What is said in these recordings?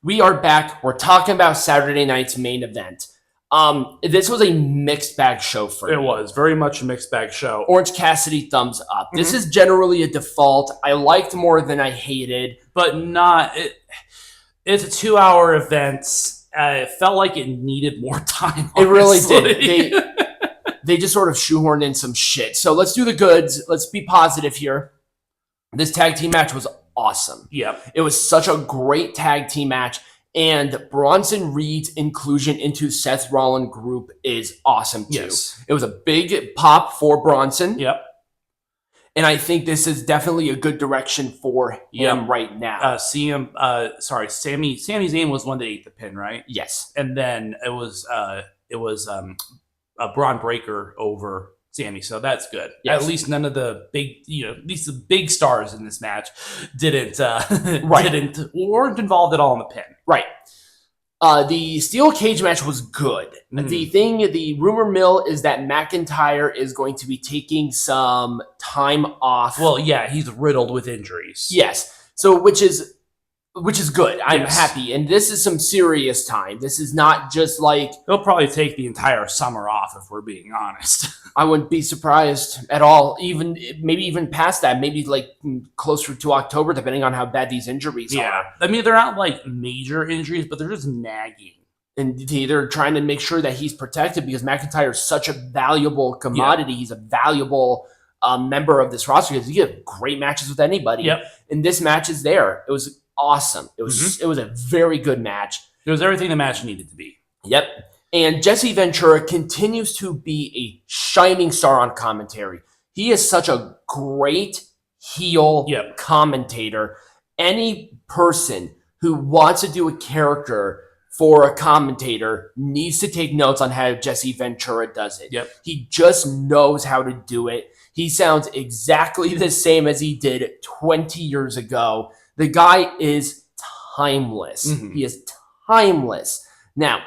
We are back. We're talking about Saturday night's main event. This was a mixed bag show for me. It was very much a mixed bag show. Orange Cassidy, thumbs up. Mm-hmm. This is generally a default. I liked more than I hated. But not... It's a 2-hour event. It felt like it needed more time, honestly. It really did. They just sort of shoehorned in some shit. So let's do the goods. Let's be positive here. This tag team match was awesome. Yep. It was such a great tag team match. And Bronson Reed's inclusion into Seth Rollins' group is awesome, too. Yes. It was a big pop for Bronson. Yep. And I think this is definitely a good direction for him right now. Sami Zayn was one that ate the pin, right? Yes. And then it was a Bron Breakker over Sami, so that's good. Yes. At least none of the big, at least the big stars in this match weren't involved at all in the pin. Right. The steel cage match was good. The rumor mill is that McIntyre is going to be taking some time off. Well, yeah, he's riddled with injuries. Yes. So which is good. I'm happy. And this is some serious time. This is not just like... He'll probably take the entire summer off, if we're being honest. I wouldn't be surprised at all. Maybe even past that. Maybe like closer to October, depending on how bad these injuries are. I mean, they're not like major injuries, but they're just nagging. And they're trying to make sure that he's protected because McIntyre is such a valuable commodity. Yeah. He's a valuable member of this roster because he had great matches with anybody. Yep. And this match is there. It was awesome. It was a very good match. It was everything the match needed to be. Yep. And Jesse Ventura continues to be a shining star on commentary. He is such a great heel commentator. Any person who wants to do a character for a commentator needs to take notes on how Jesse Ventura does it. Yep. He just knows how to do it. He sounds exactly the same as he did 20 years ago. The guy is timeless. He is timeless. Now,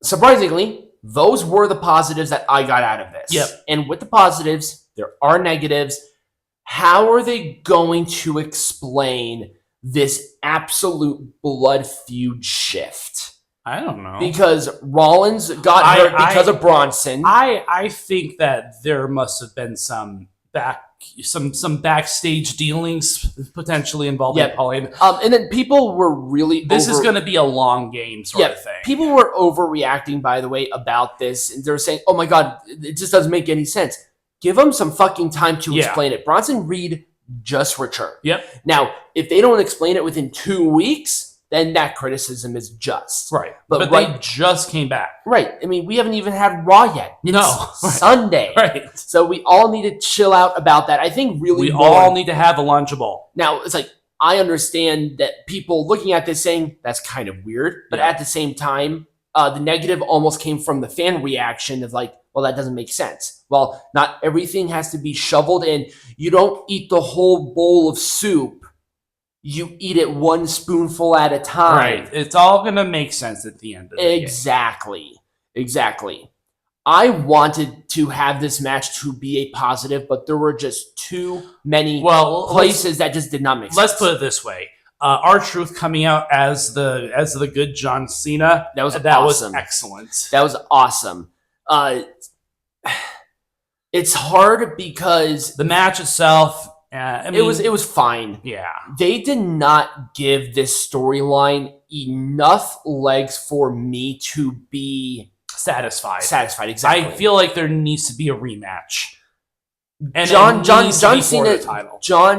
surprisingly, those were the positives that I got out of this. Yep. And with the positives, there are negatives. How are they going to explain this absolute blood feud shift? I don't know. Because Rollins got hurt because of Bronson. I think that there must have been some backstage dealings potentially involving Pauline. And then people were really This is going to be a long game sort of thing. People were overreacting, by the way, about this. And they were saying, oh my God, it just doesn't make any sense. Give them some fucking time to explain it. Bronson Reed just returned. Yep. Now, if they don't explain it within 2 weeks, then that criticism is just. Right. But they just came back. Right. I mean, we haven't even had Raw yet. It's Sunday. Right. So we all need to chill out about that. I think really we all need to have a Lunchable. Now, it's like, I understand that people looking at this saying, that's kind of weird. But at the same time, the negative almost came from the fan reaction of like, well, that doesn't make sense. Well, not everything has to be shoveled in. You don't eat the whole bowl of soup. You eat it one spoonful at a time. Right. It's all going to make sense at the end of the day. Exactly. I wanted to have this match to be a positive, but there were just too many places that just did not make sense. Let's put it this way. R-Truth coming out as the good John Cena. That was excellent. That was awesome. It's hard because the match itself... it was fine. Yeah. They did not give this storyline enough legs for me to be satisfied. Exactly. I feel like there needs to be a rematch. And John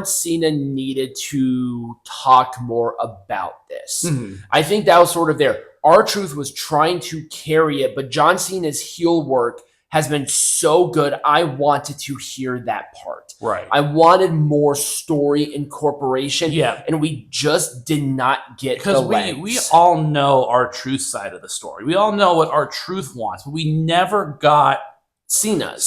Cena needed to talk more about this. I think that was sort of there. R-Truth was trying to carry it, but John Cena's heel work has been so good. I wanted to hear that part. Right. I wanted more story incorporation. Yeah. And we just did not get the legs. We all know R-Truth side of the story. We all know what R-Truth wants, but we never got Cena's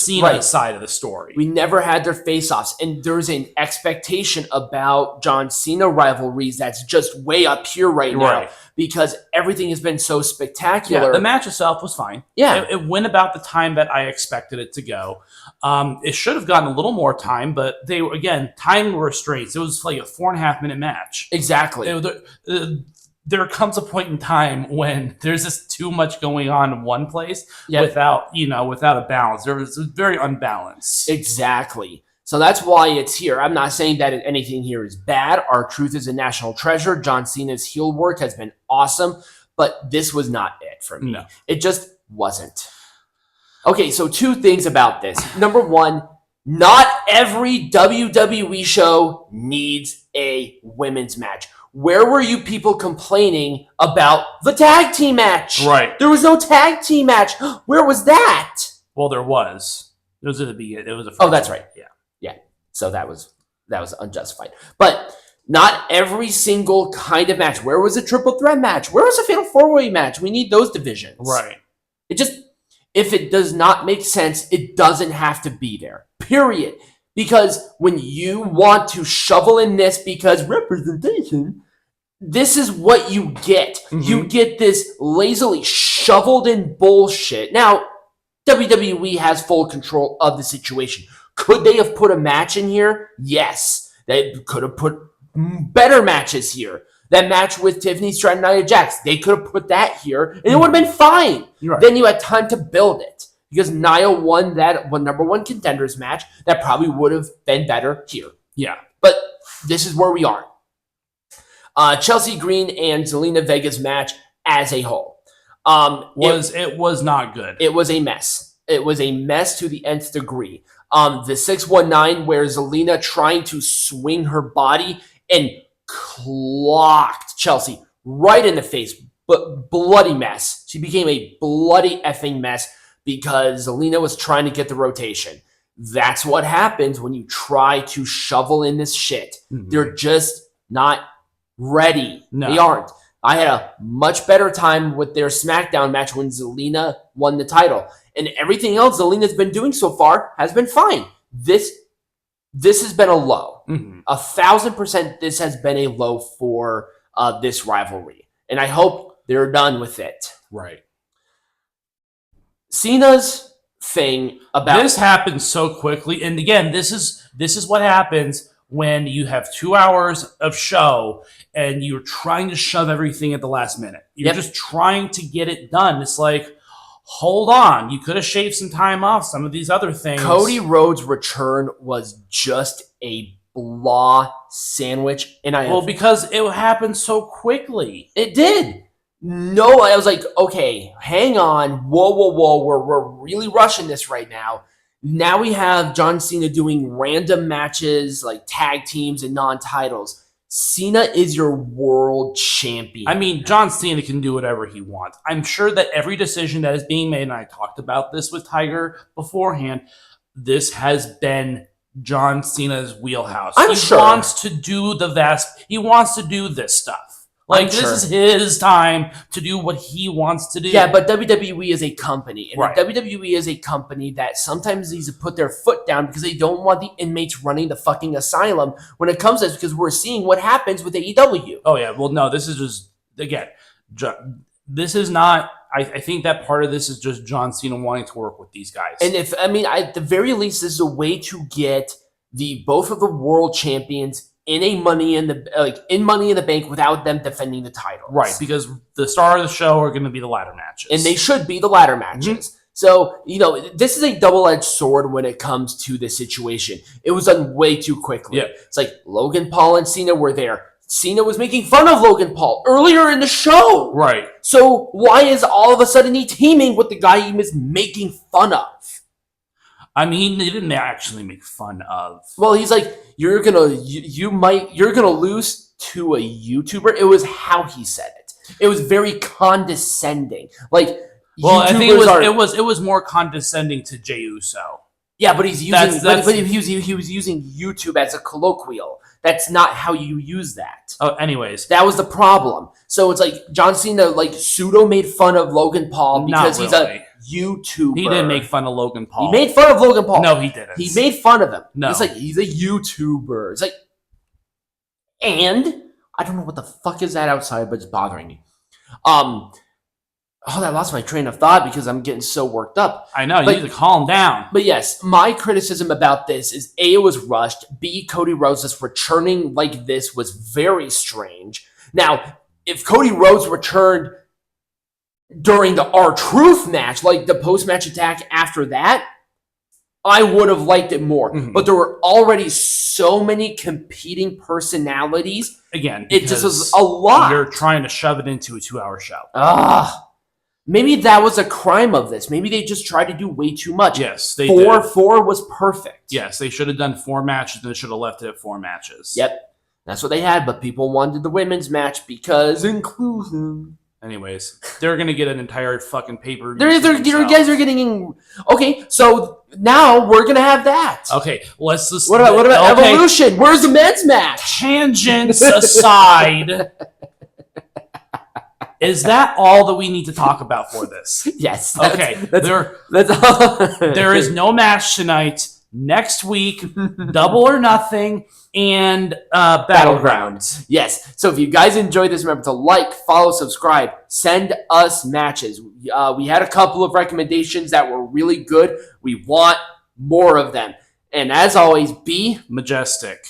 side of the story. We never had their face-offs. And there's an expectation about John Cena rivalries that's just way up here right now because everything has been so spectacular. Yeah, the match itself was fine. Yeah. It went about the time that I expected it to go. It should have gotten a little more time, but time restraints. It was like a 4.5 minute match. Exactly. there comes a point in time when there's just too much going on in one place without a balance. There was very unbalanced. Exactly. So that's why it's here. I'm not saying that anything here is bad. R-Truth is a national treasure. John Cena's heel work has been awesome, but this was not it for me. No. It just wasn't. Okay, so 2 things about this. Number 1, not every WWE show needs a women's match. Where were you people complaining about the tag team match? Right. There was no tag team match. Where was that? Well, there was. It was at the beginning. It was Oh, that's right. Yeah. So that was unjustified. But not every single kind of match. Where was a triple threat match? Where was a fatal 4-way match? We need those divisions. Right. If it does not make sense, it doesn't have to be there. Period. Because when you want to shovel in this because representation, this is what you get. Mm-hmm. You get this lazily shoveled in bullshit. Now, WWE has full control of the situation. Could they have put a match in here? Yes. They could have put better matches here. That match with Tiffany Stratton and Nia Jax, they could have put that here, and it would have been fine. Right. Then you had time to build it. Because Nia won that number 1 contenders match, that probably would have been better here. Yeah. But this is where we are. Chelsea Green and Zelina Vega's match as a whole. It was not good. It was a mess. It was a mess to the nth degree. The 619 where Zelina trying to swing her body and clocked Chelsea right in the face. But bloody mess. She became a bloody effing mess because Zelina was trying to get the rotation. That's what happens when you try to shovel in this shit. Mm-hmm. They're just not ready. No. They aren't. I had a much better time with their SmackDown match when Zelina won the title. And everything else Zelina's been doing so far has been fine. This has been a low. Mm-hmm. 1,000% this has been a low for this rivalry. And I hope they're done with it. Right. Cena's thing about... This happened so quickly. And again, this is what happens when you have 2 hours of show and you're trying to shove everything at the last minute. You're just trying to get it done. It's like, hold on. You could have shaved some time off some of these other things. Cody Rhodes' return was just a blah sandwich. Because it happened so quickly. It did. No, I was like, okay, hang on. Whoa. We're really rushing this right now. Now we have John Cena doing random matches like tag teams and non-titles. Cena is your world champion. I mean, John Cena can do whatever he wants. I'm sure that every decision that is being made, and I talked about this with Tiger beforehand, this has been John Cena's wheelhouse. He wants to do he wants to do this stuff. Like, this is his time to do what he wants to do. Yeah, but WWE is a company. And WWE is a company that sometimes needs to put their foot down because they don't want the inmates running the fucking asylum when it comes to this, because we're seeing what happens with AEW. Oh, yeah. Well, no, this is just, again, this is not, I think that part of this is just John Cena wanting to work with these guys. And at the very least, this is a way to get both of the world champions in Money in the Bank without them defending the titles. Right, because the star of the show are going to be the ladder matches. And they should be the ladder matches. Mm-hmm. So, this is a double-edged sword when it comes to this situation. It was done way too quickly. Yeah. It's like Logan Paul and Cena were there. Cena was making fun of Logan Paul earlier in the show. Right. So why is all of a sudden he teaming with the guy he was making fun of? I mean, he didn't actually make fun of. Well, he's like, you're gonna lose to a YouTuber. It was how he said it. It was very condescending. Like, well, I think it was more condescending to Jey Uso. Yeah, but he's using he was using YouTube as a colloquial. That's not how you use that. Oh, anyways, that was the problem. So it's like John Cena pseudo made fun of Logan Paul because he's a YouTuber. He didn't make fun of Logan Paul. He made fun of Logan Paul. No, he didn't. He made fun of him. No. It's like, he's a YouTuber. It's like, and I don't know what the fuck is that outside, but it's bothering me. I lost my train of thought because I'm getting so worked up. I know, you need to calm down. But yes, my criticism about this is A, it was rushed. B, Cody Rhodes returning like this was very strange. Now, if Cody Rhodes returned during the R-Truth match, like the post-match attack after that, I would have liked it more. Mm-hmm. But there were already so many competing personalities. Again, it just was a lot. You're trying to shove it into a 2-hour show. Maybe that was a crime of this. Maybe they just tried to do way too much. Yes, they did. 4 was perfect. Yes, they should have done 4 matches and they should have left it at 4 matches. Yep. That's what they had, but people wanted the women's match because inclusion. Anyways, they're going to get an entire fucking paper. You guys are getting... Okay, so now we're going to have that. Okay, let's just... What about Evolution? Where's the men's match? Tangents aside... Is that all that we need to talk about for this? Yes. There is no match tonight. Next week, Double or Nothing and Battleground. Yes. So if you guys enjoyed this, remember to like, follow, subscribe, send us matches. We had a couple of recommendations that were really good. We want more of them. And as always, be majestic.